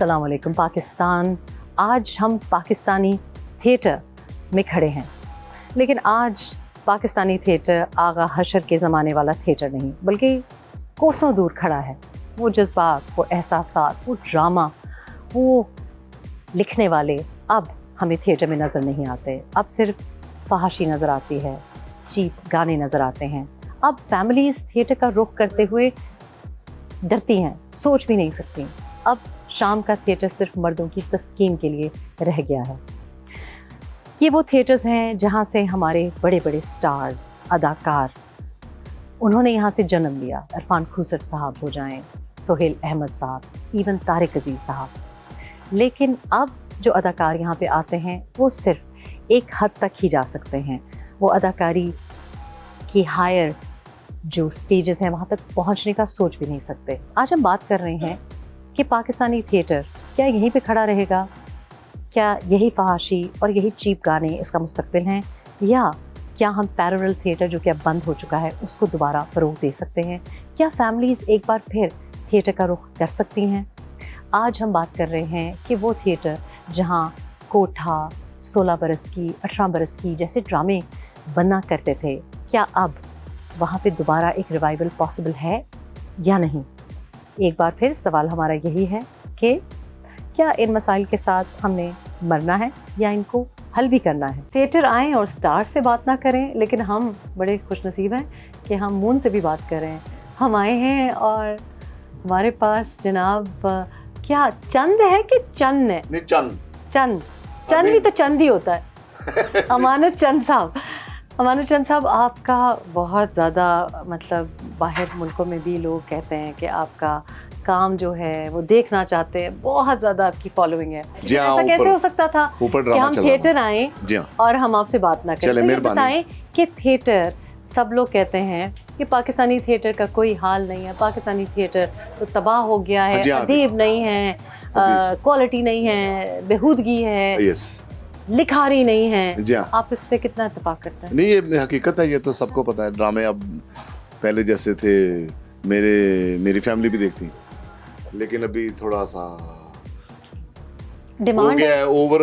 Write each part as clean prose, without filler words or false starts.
अस्सलाम वालेकुम पाकिस्तान। आज हम पाकिस्तानी थिएटर में खड़े हैं, लेकिन आज पाकिस्तानी थिएटर आगा हशर के ज़माने वाला थिएटर नहीं, बल्कि कोसों दूर खड़ा है। वो जज्बात, वो एहसासात, वो ड्रामा, वो लिखने वाले अब हमें थिएटर में नज़र नहीं आते। अब सिर्फ फहाशी नज़र आती है, चीप गाने नज़र आते हैं। अब फैमिलीज़ थिएटर का रुख करते हुए डरती हैं, सोच भी नहीं सकती। अब शाम का थिएटर सिर्फ मर्दों की तस्कीन के लिए रह गया है। ये वो थिएटर्स हैं जहाँ से हमारे बड़े बड़े स्टार्स, अदाकार, उन्होंने यहाँ से जन्म लिया। इरफान खुसर साहब हो जाएं, सोहेल अहमद साहब, इवन तारिक अजीज़ साहब। लेकिन अब जो अदाकार यहाँ पे आते हैं वो सिर्फ एक हद तक ही जा सकते हैं। वो अदाकारी की हायर जो स्टेजेस हैं वहाँ तक पहुँचने का सोच भी नहीं सकते। आज हम बात कर रहे हैं कि पाकिस्तानी थिएटर क्या यहीं पे खड़ा रहेगा? क्या यही फहाशी और यही चीप गाने इसका मुस्तकबिल हैं, या क्या हम पैरेलल थिएटर जो कि अब बंद हो चुका है उसको दोबारा फ़रोग़ दे सकते हैं? क्या फैमिलीज़ एक बार फिर थिएटर का रुख कर सकती हैं? आज हम बात कर रहे हैं कि वो थिएटर जहाँ कोठा, 16 बरस की, 18 बरस की जैसे ड्रामे बना करते थे, क्या अब वहाँ पे दोबारा एक रिवाइवल पॉसिबल है या नहीं? एक बार फिर सवाल हमारा यही है कि क्या इन मसाइल के साथ हमने मरना है या इनको हल भी करना है? थिएटर आएँ और स्टार से बात ना करें, लेकिन हम बड़े खुशनसीब हैं कि हम मून से भी बात कर रहे हैं। हम आए हैं और हमारे पास जनाब क्या चंद है कि चंद है? नहीं, चंद भी तो चंद ही होता है। अमानत चंद साहब, आपका बहुत ज़्यादा मतलब बाहर मुल्कों में भी लोग कहते हैं कि आपका काम जो है वो देखना चाहते हैं, बहुत ज़्यादा आपकी फॉलोइंग है। ऐसा कैसे हो सकता था कि हम थिएटर आए और हम आपसे बात ना करें? तो बताएं कि थिएटर, सब लोग कहते हैं कि पाकिस्तानी थिएटर का कोई हाल नहीं है, पाकिस्तानी थिएटर तो तबाह हो गया है, अदीब नहीं है, क्वालिटी नहीं है, बेहूदगी है, लिखारी नहीं है। आप इससे कितना इत्तेफाक करते हैं? नहीं, ये हकीकत है, ये तो सबको पता है। ड्रामे अब पहले जैसे थे, मेरी फैमिली भी देखती, लेकिन अभी थोड़ा सा डिमांड हो गया है, ओवर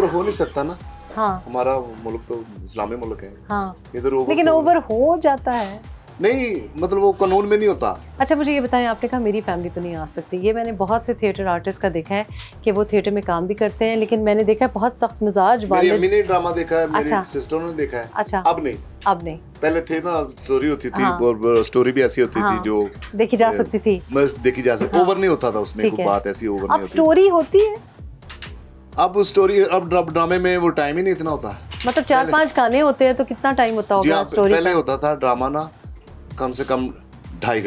हो नहीं सकता ना। हाँ, हमारा मुल्क तो इस्लामी मुल्क है। हाँ, इधर लेकिन ओवर हो जाता है। नहीं, मतलब वो कानून में नहीं होता। अच्छा, मुझे ये बताएं, आपने कहा मेरी फैमिली तो नहीं आ सकती। ये मैंने बहुत से थिएटर आर्टिस्ट का देखा है कि वो थिएटर में काम भी करते हैं, लेकिन मैंने देखा है बहुत सख्त मिजाज वाले। मेरी अम्मी ने ड्रामा देखा है, मेरी सिस्टर ने देखा है। अच्छा, अब नहीं। पहले थे ना, स्टोरी होती थी, और स्टोरी भी ऐसी होती थी जो देखी जा सकती थी, देखी जा सकती, ओवर नहीं होता था उसमें, कोई बात ऐसी ओवर नहीं होती। अब स्टोरी होती है, अब ड्रामे में वो टाइम ही नहीं इतना होता। मतलब 4-5 गाने होते हैं तो कितना टाइम होता होगा स्टोरी? पहले होता था ड्रामा ना कम से कम 2.5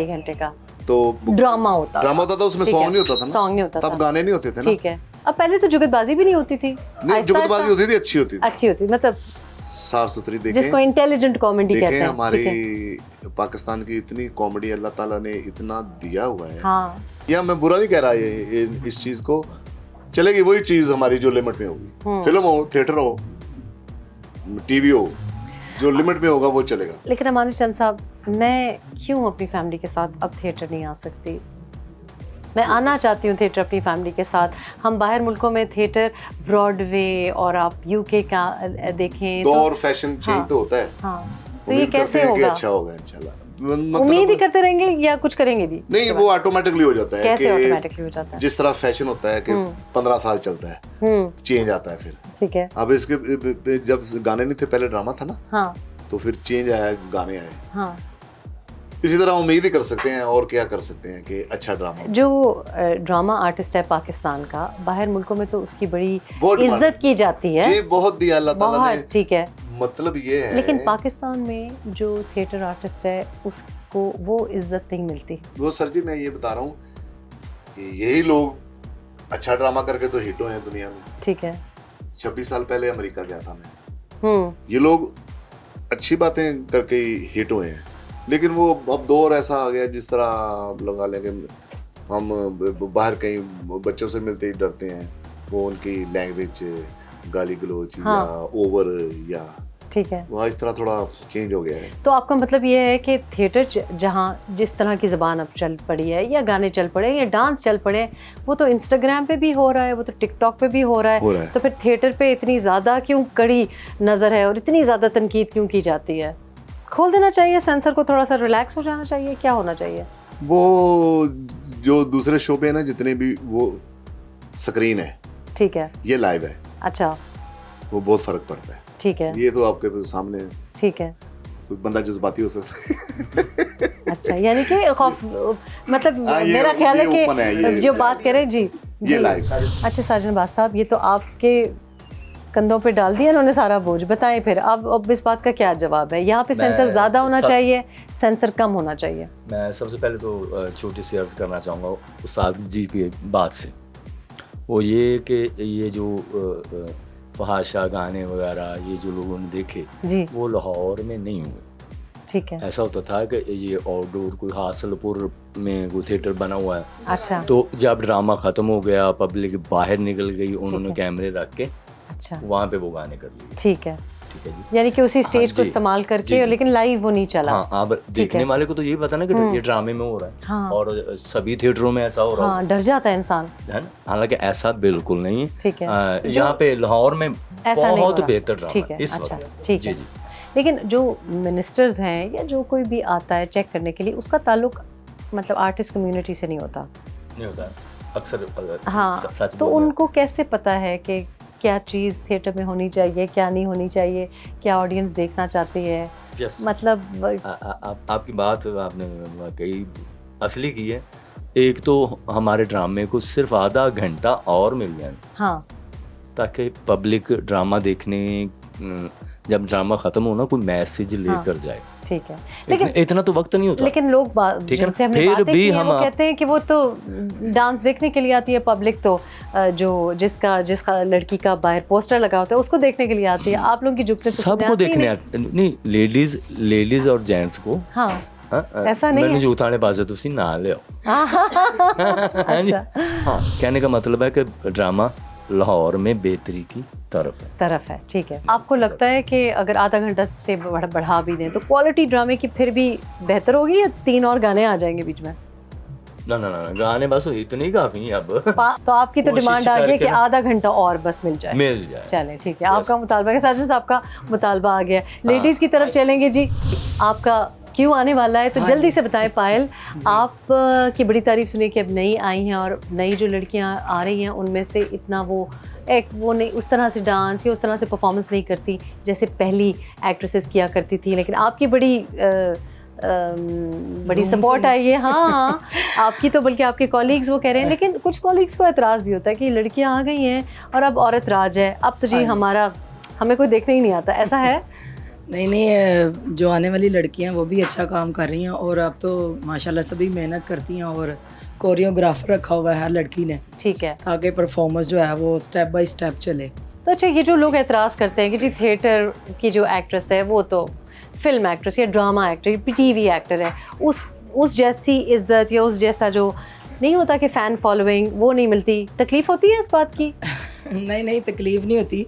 घंटे का तो ड्रामा होता था। उसमें सॉन्ग नहीं होता था ना, सॉन्ग नहीं होता था, तब गाने नहीं होते थे ना। ठीक है। अब पहले तो जुगतबाजी भी नहीं होती थी। नहीं, जुगतबाजी होती थी, अच्छी होती, मतलब साफ सुथरी। देखें, जिसको इंटेलिजेंट कॉमेडी कहते हैं। हमारी पाकिस्तान की इतनी कॉमेडी अल्लाह ताला ने इतना दिया हुआ है। हाँ, या मैं बुरा नहीं कह रहा ये इस चीज को, चलेगी वही चीज हमारी जो लिमिट में होगी। फिल्म हो, थिएटर हो, टीवी हो, जो लिमिट में होगा वो चलेगा। लेकिन अमानत चंद साहब, मैं क्यों अपनी फैमिली के साथ अब थिएटर नहीं आ सकती? मैं आना चाहती हूँ थिएटर अपनी फैमिली के साथ। हम बाहर मुल्कों में थिएटर, ब्रॉडवे और आप यूके का देखें तो और फैशन चेंज तो होता है। हाँ, तो ये कैसे होगा? अच्छा होगा इंशाल्लाह। उम्मीद ही करते रहेंगे या कुछ करेंगे भी? नहीं, वो ऑटोमेटिकली हो जाता है। कैसे ऑटोमेटिकली हो जाता है? जिस तरह फैशन होता है कि 15 साल चलता है, चेंज आता है फिर। ठीक है। अब इसके जब गाने नहीं थे, पहले ड्रामा था ना। हाँ, तो फिर चेंज आया, गाने आए। हाँ, इसी तरह उम्मीद ही कर सकते हैं, और क्या कर सकते हैं कि अच्छा ड्रामा। जो ड्रामा आर्टिस्ट है पाकिस्तान का, बाहर मुल्कों में तो उसकी बड़ी इज्जत की जाती है। जी, बहुत दिया अल्लाह ताला ने। ठीक है, मतलब ये है। लेकिन पाकिस्तान में जो थिएटर आर्टिस्ट है उसको वो इज्जत नहीं मिलती। वो सर जी, मैं ये बता रहा हूँ कि यही लोग अच्छा ड्रामा करके तो हिट हुए हैं दुनिया में। ठीक है। 26 साल पहले अमेरिका गया था मैं। ये लोग अच्छी बातें करके हिट हुए हैं, लेकिन वो अब दौर ऐसा आ गया जिस तरह लगा लेंगे हम बाहर कहीं बच्चों से मिलते ही डरते हैं, वो उनकी लैंग्वेज गाली गलोच या ओवर या ठीक है, वहाँ इस तरह थोड़ा चेंज हो गया है। तो आपका मतलब ये है कि थिएटर जहाँ जिस तरह की ज़बान अब चल पड़ी है, या गाने चल पड़े या डांस चल पड़े, वो तो इंस्टाग्राम पे भी हो रहा है, वो तो टिकटॉक पे भी हो रहा है। तो फिर थिएटर पे इतनी ज़्यादा क्यों कड़ी नज़र है और इतनी ज़्यादा तनकीद क्यों की जाती है? खोल देना चाहिए सेंसर को, थोड़ा सा रिलैक्स हो जाना चाहिए, क्या होना चाहिए? वो जो दूसरे शो पे है ना, जितने भी वो स्क्रीन है, ठीक है, ये लाइव है, अच्छा, वो बहुत फर्क पड़ता है। ठीक है, ये तो आपके सामने, ठीक है, कोई बंदा जज्बाती हो सकता है। अच्छा, यानी कि खौफ, मतलब मेरा ख्याल है कि जो बात करें जी, ये लाइव। अच्छा साजन अब्बास साहब, ये तो आपके कंधों पे डाल दिया इन्होंने सारा बोझ। बताएं फिर अब इस बात का क्या जवाब है? यहाँ पे सेंसर ज़्यादा होना चाहिए, सेंसर कम होना चाहिए? मैं सबसे पहले तो छोटी सी अर्ज़ करना चाहूँगा उस्ताद जी की बात से, वो ये कि ये जो फहाशा गाने वगैरह ये जो लोगों ने देखे जी, वो लाहौर में नहीं हुए। ठीक है, ऐसा होता था कि ये आउटडोर कोई हासलपुर में कोई थिएटर बना हुआ है, अच्छा, तो जब ड्रामा ख़त्म हो गया, पब्लिक बाहर निकल गई, उन्होंने कैमरे रख के, अच्छा, वहाँ पे वो गाने कर लिए। ठीक है, ठीक है जी, यानी कि उसी स्टेज को इस्तेमाल करके, लेकिन लाइव वो नहीं चला। हाँ, अब देखने वाले को तो यही पता ना कि ये ड्रामे में हो रहा है। हाँ, और सभी थिएटरों में ऐसा हो रहा है। हाँ, डर जाता है इंसान, है ना? हालांकि ऐसा बिल्कुल नहीं है। ठीक है, यहाँ पे लाहौर में बहुत बेहतर ड्रामा है इस वक्त। ठीक है, लेकिन जो मिनिस्टर्स हैं या जो कोई भी आता है चेक करने के लिए, उसका ताल्लुक मतलब आर्टिस्ट कम्युनिटी से नहीं होता अक्सर। हाँ, तो उनको कैसे पता है कि क्या चीज़ थिएटर में होनी चाहिए, क्या नहीं होनी चाहिए, क्या ऑडियंस देखना चाहती है? मतलब आपकी बात आपने कही असली की है। एक तो हमारे ड्रामे को सिर्फ आधा घंटा और मिल जाए, हाँ, ताकि पब्लिक ड्रामा देखने, जब ड्रामा ख़त्म हो ना, कोई मैसेज लेकर जाए। ठीक है, लेकिन इतना तो वक्त नहीं होता। लेकिन लोग जिनसे हमने बातें की हैं, वो कहते हैं कि वो तो डांस देखने के लिए आती है पब्लिक, तो जो जिसका लड़की का बाहर पोस्टर लगा होता है उसको देखने के लिए आती है। आप लोग की जुगते तो सबको देखने आते नहीं, लेडीज और जेंट्स को। हाँ, ऐसा नहीं है जो उठाने पास तुसी ना ले आओ। हाँ, कहने का मतलब है कि ड्रामा लाहौर में बेहतरी की तरफ है। ठीक है, आपको लगता है कि अगर आधा घंटा से बढ़ा भी दें तो क्वालिटी ड्रामे की फिर भी बेहतर होगी, या 3 और गाने आ जाएंगे बीच में? ना, गाने बस इतने ही काफी हैं अब। तो आपकी तो डिमांड आ गई है कि आधा घंटा और बस मिल जाए। चलें, ठीक है, आपका मुतालबा है, साजन साहब का मुतालबा आ गया। लेडीज की तरफ चलेंगे जी, आपका क्यों आने वाला है, तो जल्दी से बताएं। पायल, आप की बड़ी तारीफ सुनी कि अब नई आई हैं, और नई जो लड़कियां आ रही हैं उनमें से इतना वो नहीं, उस तरह से डांस या उस तरह से परफॉर्मेंस नहीं करती जैसे पहली एक्ट्रेसेस किया करती थी। लेकिन आपकी बड़ी सपोर्ट आई है। हाँ, आपकी तो, बल्कि आपके कॉलीग्स वो कह रहे हैं, लेकिन कुछ कॉलीग्स को एतराज़ भी होता है कि लड़कियां आ गई हैं और अब औरत राज है, अब तो जी हमें कोई देखने ही नहीं आता। ऐसा है? नहीं, जो आने वाली लड़कियां वो भी अच्छा काम कर रही हैं, और अब तो माशाल्लाह सभी मेहनत करती हैं, और कोरियोग्राफर रखा हुआ है हर लड़की ने, ठीक है, ताकि परफॉर्मेंस जो है वो स्टेप बाय स्टेप चले। तो अच्छा, ये जो लोग एतराज़ करते हैं कि जी थिएटर की जो एक्ट्रेस है वो तो फिल्म एक्ट्रेस या ड्रामा एक्टर, टीवी एक्टर है, उस जैसी इज्जत या उस जैसा जो नहीं होता कि फ़ैन फॉलोइंग, वो नहीं मिलती, तकलीफ़ होती है इस बात की? नहीं, तकलीफ़ नहीं होती।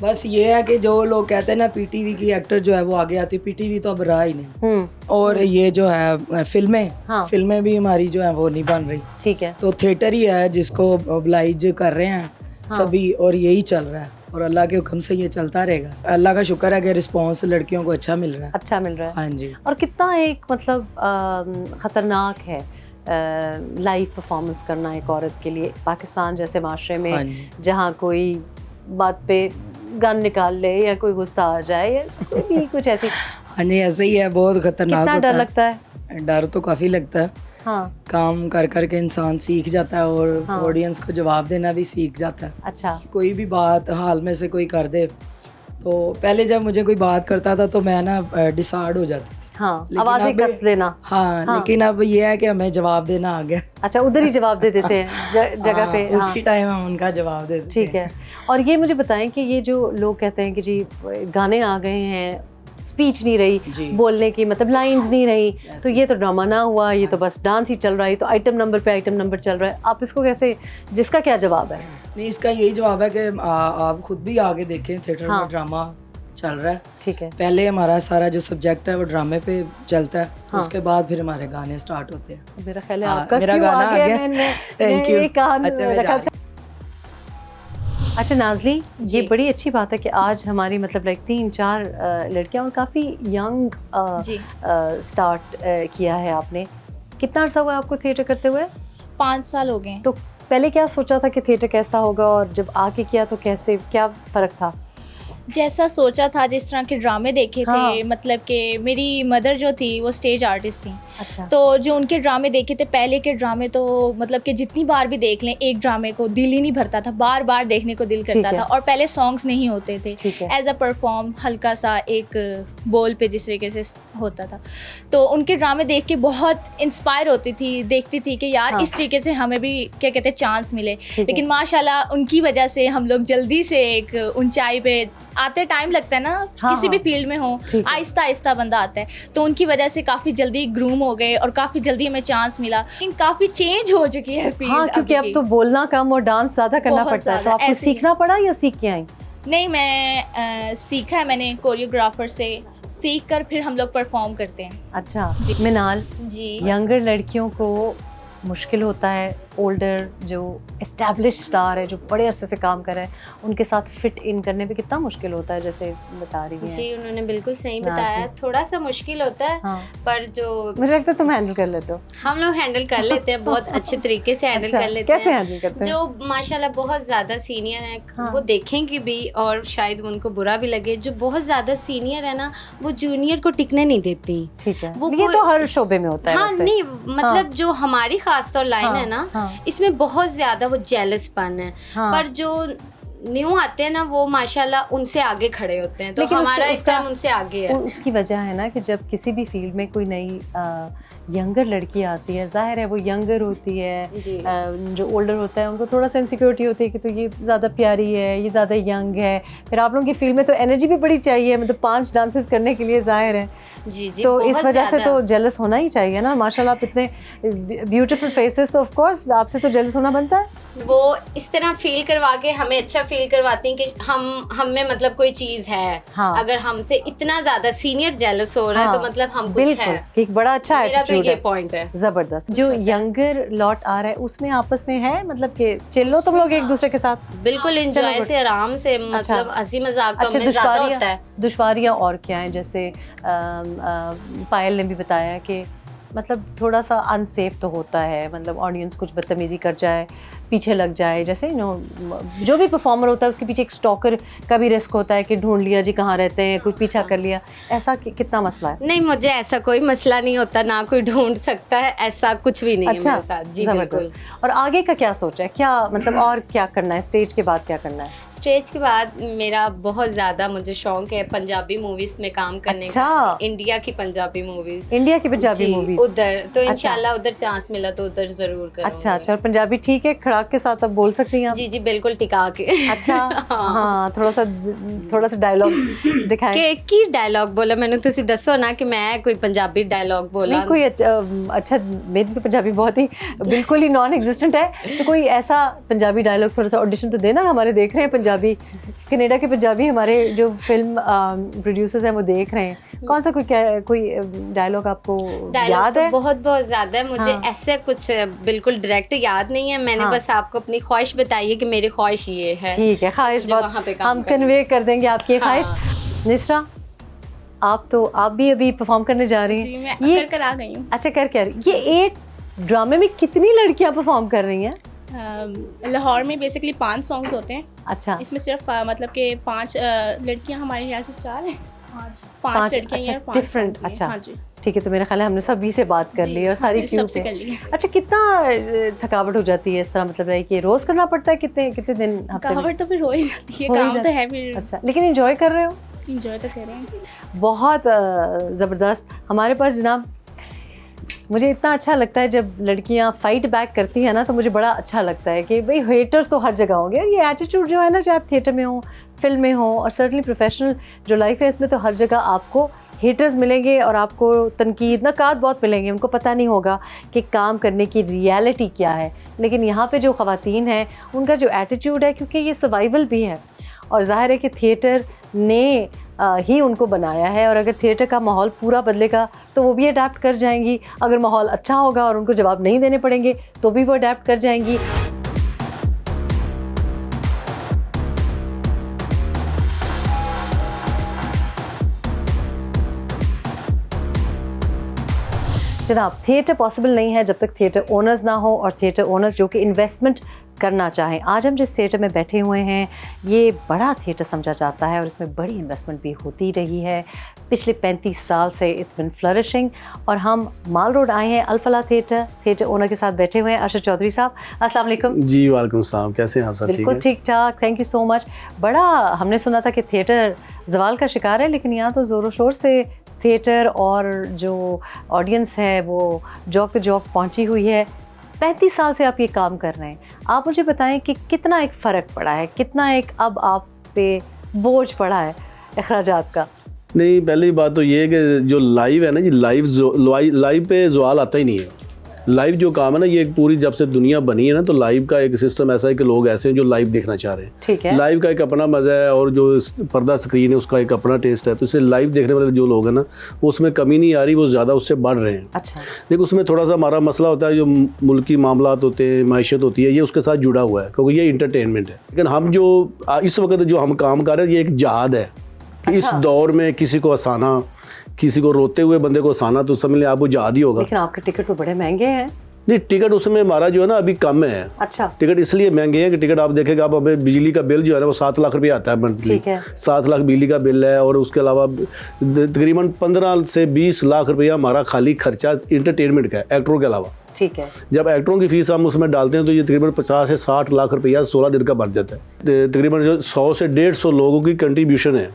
बस ये है कि जो लोग कहते हैं ना पीटीवी की एक्टर जो है वो आगे आती है, पीटीवी तो अब रहा ही नहीं। और ये जो है फिल्में भी हमारी जो है वो नहीं बन रही। ठीक है, तो थिएटर ही है जिसको ऑब्लाइज कर रहे हैं सभी, और यही चल रहा है, और अल्लाह के हुक्म से ये चलता रहेगा। अल्लाह का शुक्र है कि रिस्पांस लड़कियों को अच्छा मिल रहा है। हाँ जी। और कितना एक मतलब ख़तरनाक है लाइव परफॉर्मेंस करना एक औरत के लिए, पाकिस्तान जैसे माशरे में जहाँ कोई बात पे गन निकाल ले या कोई गुस्सा आ जाए या कोई भी कुछ ऐसी। हाँ जी, ऐसे ही है, बहुत खतरनाक होता है। डर लगता है? डर तो काफ़ी लगता है। हाँ, काम कर कर के इंसान सीख जाता है, और हाँ, ऑडियंस को जवाब देना भी सीख जाता है। अच्छा, कोई भी बात हाल में से कोई कर दे, तो पहले जब मुझे कोई बात करता था तो मैं ना डिसाइड हो जाती थी। हाँ, आवाज़ें कस देना। हाँ, लेकिन अब ये है कि हमें जवाब देना आ गया। अच्छा, उधर ही जवाब दे देते हैं जगह पे। उसी टाइम हम उनका जवाब देते हैं। ठीक है, और ये मुझे बताएं कि ये जो लोग कहते हैं कि जी गाने आ गए हैं, स्पीच नहीं रही बोलने की, मतलब लाइंस नहीं रही, तो ये तो ड्रामा ना हुआ, ये तो बस डांस ही चल रहा है, तो आइटम नंबर पे आइटम नंबर चल रहा है। आप इसको कैसे, जिसका क्या जवाब है? नहीं, इसका यही जवाब है कि आप खुद भी आगे देखें, थिएटर में ड्रामा चल रहा है। ठीक है। पहले हमारा सारा जो सब्जेक्ट है वो ड्रामे पे चलता है, उसके बाद फिर हमारे गाने स्टार्ट होते हैं। मेरा ख्याल है आपका मेरा गाना आ गया। Thank you. अच्छा नाज़ली, ये बड़ी अच्छी बात है कि आज हमारी मतलब लाइक 3-4 लड़कियां और काफ़ी यंग स्टार्ट किया है आपने। कितना अर्सा हुआ आपको थिएटर करते हुए? 5 साल हो गए। तो पहले क्या सोचा था कि थिएटर कैसा होगा और जब आके किया तो कैसे, क्या फ़र्क था? जैसा सोचा था, जिस तरह के ड्रामे देखे हाँ। थे, मतलब कि मेरी मदर जो थी वो स्टेज आर्टिस्ट थी। अच्छा। तो जो उनके ड्रामे देखे थे पहले के ड्रामे, तो मतलब कि जितनी बार भी देख लें एक ड्रामे को दिल ही नहीं भरता था, बार बार देखने को दिल करता था। और पहले सॉन्ग्स नहीं होते थे, एज अ परफॉर्म हल्का सा एक बोल पे जिस तरीके से होता था। तो उनके ड्रामे देख के बहुत इंस्पायर होती थी, देखती थी कि यार इस तरीके से हमें भी क्या कहते हैं चांस मिले। लेकिन माशाल्लाह उनकी वजह से हम लोग जल्दी से एक ऊंचाई पे आते, टाइम लगता है ना किसी भी फील्ड में हो, आहिस्ता आहिस्ता बंदा आता है। तो उनकी वजह से काफ़ी जल्दी ग्रूम हो गए और काफ़ी जल्दी हमें चांस मिला। लेकिन काफ़ी चेंज हो चुकी है फील्ड। हाँ, क्योंकि अब तो बोलना कम और डांस ज़्यादा करना पड़ता है। तो आपको सीखना पड़ा या सीख के आई? नहीं, मैं सीखा है मैंने कोरियोग्राफर से, सीख कर फिर हम लोग परफॉर्म करते हैं। अच्छा मिनाल जी, यंगर लड़कियों को मुश्किल होता है ओल्डर जो एस्टैब्लिश स्टार है, जो बड़े अरसे से काम कर रहे हैं, उनके साथ फिट इन करने में कितना मुश्किल होता है, जैसे बता रही हैं? जी, उन्होंने बिल्कुल सही बताया। थोड़ा सा मुश्किल होता है। हाँ। पर जो मुझे लगता है तुम हैंडल कर लेते हो। हम लोग हैंडल कर लेते हैं, बहुत अच्छे तरीके से हैंडल कर लेते हैं। कैसे हैंडल करते हैं? जो माशाल्लाह बहुत ज़्यादा सीनियर है, वो देखेंगे भी और शायद उनको बुरा भी लगे। जो बहुत ज़्यादा सीनियर है ना, वो जूनियर को टिकने नहीं देती। ठीक है, वो ये तो हर शोबे में होता है। हाँ, नहीं मतलब जो हमारी खासतौर लाइन है ना, इसमें बहुत ज्यादा वो जेलसपन है। पर जो न्यू आते हैं ना, वो माशाल्लाह उनसे आगे खड़े होते हैं। तो हमारा इस टाइम उनसे आगे है। उसकी वजह है ना कि जब किसी भी फील्ड में कोई नई यंगर लड़की आती है, जाहिर है वो यंगर होती है, जो ओल्डर होता है उनको थोड़ा सा इनसिक्योरिटी होती है कि तो ये ज़्यादा प्यारी है, ये ज़्यादा यंग है। फिर आप लोगों की फील्ड में तो एनर्जी भी बड़ी चाहिए, मतलब 5 डांसेस करने के लिए, जाहिर है। जी जी, तो इस वजह से तो जेलस होना ही चाहिए ना। माशाल्लाह आप इतने ब्यूटीफुल फेसेस, तो ऑफ कोर्स आपसे तो जेलस होना बनता है। वो इस तरह फील करवा के हमें अच्छा फील करवाती हैं कि हम में मतलब कोई चीज है। हाँ। अगर हमसे इतना ज्यादा सीनियर जेलस हो रहा है, तो मतलब हम कुछ है। एक बड़ा अच्छा मेरा तो ये पॉइंट है। जबरदस्त। जो यंगर लॉट आ रहा है उसमें आपस में है मतलब कि चिल्लो तुम लोग एक दूसरे के साथ? बिल्कुल एंजॉय से, आराम से, मतलब हंसी मजाक तो हमें ज्यादा होता है। दुश्वारियां और क्या है? जैसे पायल ने भी बताया कि मतलब थोड़ा सा अनसेफ तो होता है, मतलब ऑडियंस कुछ बदतमीजी कर जाए, पीछे लग जाए, जैसे जो भी परफॉर्मर होता है उसके पीछे एक स्टॉकर का भी रिस्क होता है कि ढूंढ लिया जी कहाँ रहते हैं, कोई पीछा कर लिया। ऐसा कितना मसला है? नहीं, मुझे ऐसा कोई मसला नहीं होता, ना कोई ढूंढ सकता है, ऐसा कुछ भी नहीं है मेरे साथ। जी बिल्कुल। और आगे का क्या सोचा है, क्या मतलब और क्या करना है? स्टेज के बाद क्या करना है? स्टेज के बाद मेरा बहुत ज्यादा मुझे शौक है पंजाबी मूवीज में काम करने का। इंडिया की पंजाबी मूवीज। इंडिया की पंजाबी मूवीज उधर तो इंशाल्लाह उधर चांस मिला तो उधर जरूर करूंगी। अच्छा अच्छा। और पंजाबी ठीक है खड़ाक के साथ अब बोल सकती हैं आप? जी जी बिल्कुल, टिका के। अच्छा हाँ, थोड़ा सा डायलॉग दिखाएं। की डायलॉग बोला मैंने, तुसी दसो ना कि मैं कोई पंजाबी डायलॉग बोला। नहीं कोई अच्छा, मेरी तो पंजाबी बहुत ही बिल्कुल ही नॉन एग्जिस्टेंट है, तो कोई ऐसा पंजाबी डायलॉग थोड़ा सा ऑडिशन तो देना। हमारे देख रहे हैं पंजाबी, कनाडा के पंजाबी हमारे जो फिल्म प्रोड्यूसर्स हैं वो देख रहे हैं। कौन सा कोई डायलॉग आपको याद है? बहुत ज्यादा है मुझे। ऐसे कुछ बिल्कुल डायरेक्ट याद नहीं है। मैंने बस आपको अपनी ख्वाहिश बताई है कि मेरी ख्वाहिश ये है। ठीक है, ख्वाहिश बहुत हम कन्वे कर देंगे आपकी ख्वाहिश। निस्रा, आप भी अभी परफॉर्म करने जा रही हैं? जी, मैं कर आ गई हूँ। अच्छा, कर ये एक ड्रामे में कितनी लड़कियां परफॉर्म कर रही हैं? लाहौर में बेसिकली 5 सॉन्ग्स होते हैं। अच्छा। इसमें सिर्फ मतलब कि 5 लड़कियां, हमारे यहाँ से 4 हैं, 5 लड़कियां हैं, 5 डिफरेंट। अच्छा हाँ जी, ठीक है। तो मेरा ख्याल है हमने सभी से बात कर ली और सारी क्यों से कर ली। अच्छा, कितना थकावट हो जाती है इस तरह, मतलब है कि रोज करना पड़ता है? कितने दिन हफ्ते में? थकावट तो फिर हो ही जाती है, काम तो है फिर। अच्छा, लेकिन एंजॉय कर रहे हो? एंजॉय तो कर रहे हैं। बहुत ज़बरदस्त। हमारे पास जनाब, मुझे इतना अच्छा लगता है जब लड़कियां फाइट बैक करती हैं ना, तो मुझे बड़ा अच्छा लगता है कि भाई हेटर्स तो हर जगह होंगे। ये एटीट्यूड जो है ना, चाहे आप थिएटर में हो, फिल्म में हो, और सर्टनली प्रोफेशनल जो लाइफ है इसमें तो हर जगह आपको हेटर्स मिलेंगे और आपको तनकीद नकात बहुत मिलेंगे। उनको पता नहीं होगा कि काम करने की रियलिटी क्या है। लेकिन यहाँ पे जो ख़वातीन हैं उनका जो एटीट्यूड है, क्योंकि ये सर्वाइवल भी है और ज़ाहिर है कि थिएटर ने ही उनको बनाया है, और अगर थिएटर का माहौल पूरा बदलेगा तो वो भी अडेप्ट कर जाएंगी। अगर माहौल अच्छा होगा और उनको जवाब नहीं देने पड़ेंगे तो भी वो अडेप्ट कर जाएंगी। जनाब, थिएटर पॉसिबल नहीं है जब तक थिएटर ओनर्स ना हो, और थिएटर ओनर्स जो कि इन्वेस्टमेंट करना चाहें। आज हम जिस थिएटर में बैठे हुए हैं ये बड़ा थिएटर समझा जाता है और इसमें बड़ी इन्वेस्टमेंट भी होती रही है। पिछले 35 साल से इट्स बिन फ्लरिशिंग। और हम माल रोड आए हैं अल-फलाह थिएटर ओनर के साथ बैठे हुए हैं अरशद चौधरी साहब। अस्सलाम वालेकुम। जी वालेकुम सलाम, कैसे हैं आप? सब बिल्कुल ठीक ठाक, थैंक यू सो मच। बड़ा हमने सुना था कि थिएटर जवाल का शिकार है, लेकिन यहाँ तो ज़ोरों शोर से थिएटर और जो ऑडियंस है वो जौक जौक पहुंची हुई है। 35 साल से आप ये काम कर रहे हैं, आप मुझे बताएं कि कितना एक फ़र्क पड़ा है, कितना एक अब आप पे बोझ पड़ा है अखराजात का? नहीं, पहली बात तो ये है कि जो लाइव है ना जी, लाइव पे ज़वाल आता ही नहीं है। लाइव जो काम है ना, ये पूरी जब से दुनिया बनी है ना, तो लाइव का एक सिस्टम ऐसा है कि लोग ऐसे हैं जो लाइव देखना चाह रहे हैं। ठीक है। लाइव का एक अपना मज़ा है और जो पर्दा स्क्रीन है उसका एक अपना टेस्ट है। तो इसलिए लाइव देखने वाले जो लोग हैं ना, वो उसमें कमी नहीं आ रही, वो ज़्यादा उससे बढ़ रहे हैं। अच्छा। देखो, उसमें थोड़ा सा हमारा मसला होता है, जो मुल्की मामलात होते हैं, मैशत होती है, ये उसके साथ जुड़ा हुआ है क्योंकि ये इंटरटेनमेंट है। लेकिन हम जो इस वक्त जो हम काम कर रहे हैं, ये एक जहाद है कि इस दौर में किसी को हंसाना, किसी को रोते हुए बंदे को हंसाना, तो समझ लें आप वो जहाद ही होगा। लेकिन आपके टिकट तो बड़े महंगे हैं। नहीं, टिकट उसमें हमारा जो है ना अभी कम है। अच्छा। टिकट इसलिए महंगे हैं कि टिकट आप देखेंगे, आप हमें बिजली का बिल जो है ना वो 7 लाख रुपये आता है मंथली। ठीक है। 7 लाख बिजली का बिल है, और उसके अलावा तकरीबन 15 से 20 लाख रुपया हमारा खाली खर्चा इंटरटेनमेंट का है, एक्टरों के अलावा। ठीक है। जब एक्टरों की फीस हम उसमें डालते हैं तो ये तकरीबन 50 से 60 लाख रुपया 16 दिन का बन जाता है। तकरीबन जो 100 से 150 लोगों की कंट्रीब्यूशन है,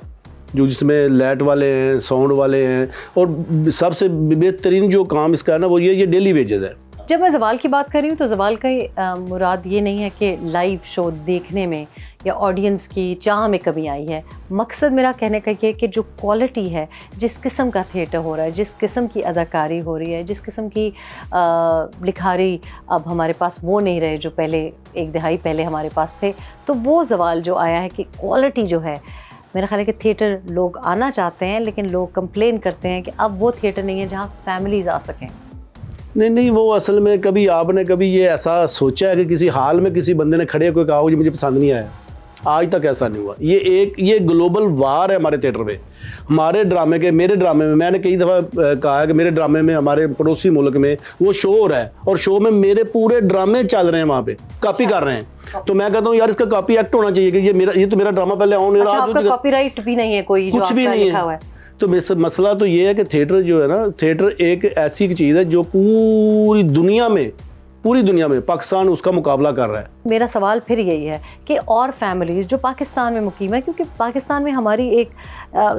जो जिसमें लाइट वाले हैं, साउंड वाले हैं, और सबसे बेहतरीन जो काम इसका है ना वो ये डेली वेजेस है। जब मैं ज़वाल की बात कर रही हूँ तो ज़वाल का मुराद ये नहीं है कि लाइव शो देखने में या ऑडियंस की चाह में कमी आई है। मकसद मेरा कहने का ये कि जो क्वालिटी है, जिस किस्म का थिएटर हो रहा है, जिस किस्म की अदाकारी हो रही है, जिस किस्म की लिखारी अब हमारे पास वो नहीं रहे जो पहले एक दहाई पहले हमारे पास थे। तो वो ज़वाल जो आया है कि क्वालिटी जो है, मेरा ख्याल है कि थिएटर लोग आना चाहते हैं, लेकिन लोग कंप्लेन करते हैं कि अब वो थिएटर नहीं है जहाँ फैमिलीज़ आ सकें। नहीं, वो असल में कभी आपने कभी ये ऐसा सोचा है कि किसी हाल में किसी बंदे ने खड़े होकर कहा हो कि मुझे पसंद नहीं आया? आज तक ऐसा नहीं हुआ। ये ग्लोबल वार है हमारे थिएटर में। हमारे ड्रामे के, मेरे ड्रामे में, मैंने कई दफ़ा कहा है कि मेरे ड्रामे में, हमारे पड़ोसी मुल्क में वो शो हो रहा है और शो में मेरे पूरे ड्रामे चल रहे हैं, वहाँ पे कॉपी कर रहे हैं। तो मैं कहता हूँ यार इसका कॉपी एक्ट होना चाहिए कि ये तो मेरा ड्रामा पहले ऑन नहीं रहा। कॉपीराइट भी नहीं है कोई, कुछ भी नहीं है। तो मसला तो ये है कि थिएटर जो है ना, थिएटर एक ऐसी चीज़ है जो पूरी दुनिया में पाकिस्तान उसका मुकाबला कर रहा है। मेरा सवाल फिर यही है कि और फैमिलीज़ जो पाकिस्तान में मुकीम है, क्योंकि पाकिस्तान में हमारी एक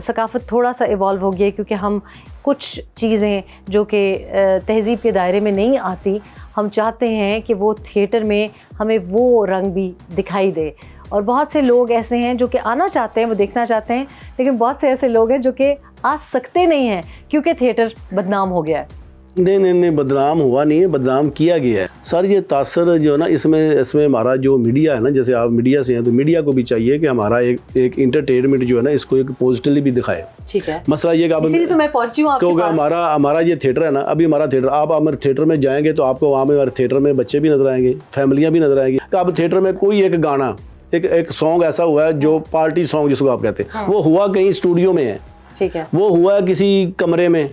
सकाफ़त थोड़ा सा इवॉल्व हो गई है, क्योंकि हम कुछ चीज़ें जो कि तहज़ीब के दायरे में नहीं आती, हम चाहते हैं कि वो थिएटर में हमें वो रंग भी दिखाई दे। और बहुत से लोग ऐसे हैं जो कि आना चाहते हैं, वो देखना चाहते हैं, लेकिन बहुत से ऐसे लोग हैं जो कि आ सकते नहीं हैं क्योंकि थिएटर बदनाम हो गया है। नहीं, बदनाम हुआ नहीं है, बदनाम किया गया है। सर ये तासर जो है ना, इसमें हमारा जो मीडिया है ना, जैसे आप मीडिया से हैं तो मीडिया को भी चाहिए कि हमारा एक इंटरटेनमेंट जो है ना, इसको एक पॉजिटिवली भी दिखाए। ठीक है। मसला ये कि इसीलिए तो मैं पहुंची हूं आपके पास। हमारा ये थिएटर है ना, अभी हमारा थिएटर, आप हमारे थिएटर में जाएंगे तो आपको वहाँ में हमारे थिएटर में बच्चे भी नजर आएंगे, फैमिलियाँ भी नजर आएंगी। तो अब थिएटर में कोई एक गाना, एक सॉन्ग ऐसा हुआ है जो पार्टी सॉन्ग जिसको आप कहते हैं, वो हुआ कहीं स्टूडियो में है। ठीक है। वो हुआ है किसी कमरे में,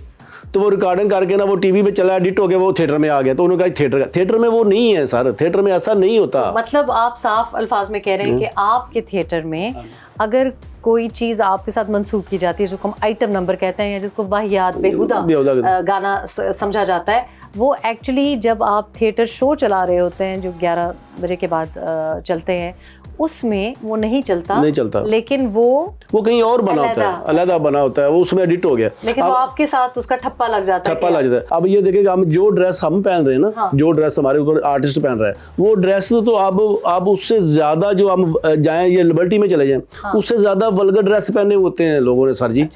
तो वो रिकॉर्डिंग करके ना वो टीवी पे चला, एडिट हो गया, वो थिएटर में आ गया। तो उन्होंने कहा थिएटर में वो नहीं है सर, थिएटर में ऐसा नहीं होता। मतलब आप साफ अल्फाज में कह रहे हैं कि आपके थिएटर में अगर कोई चीज़ आपके साथ मंसूब की जाती है, जिसको हम आइटम नंबर कहते हैं या जिसको वाहियात बेहुदा गाना समझा जाता है, वो एक्चुअली जब आप थिएटर शो चला रहे होते हैं जो 11 बजे के बाद चलते हैं, उसमें वो नहीं चलता, लेकिन वो कहीं और बना होता है, अलग बना होता है, वो उसमें एडिट हो गया, लेकिन वो आपके साथ उसका ठप्पा लग जाता है। अब ये देखिएगा, हम जो ड्रेस हम पहन रहे हैं ना, जो ड्रेस हमारे ऊपर आर्टिस्ट पहन रहा है, वो ड्रेस तो अब उससे ज्यादा जो हम जाएं, ये लिबर्टी में चले जाएं, उससे ज्यादा वल्गर ड्रेस पहने होते हैं लोगों ने सर जी।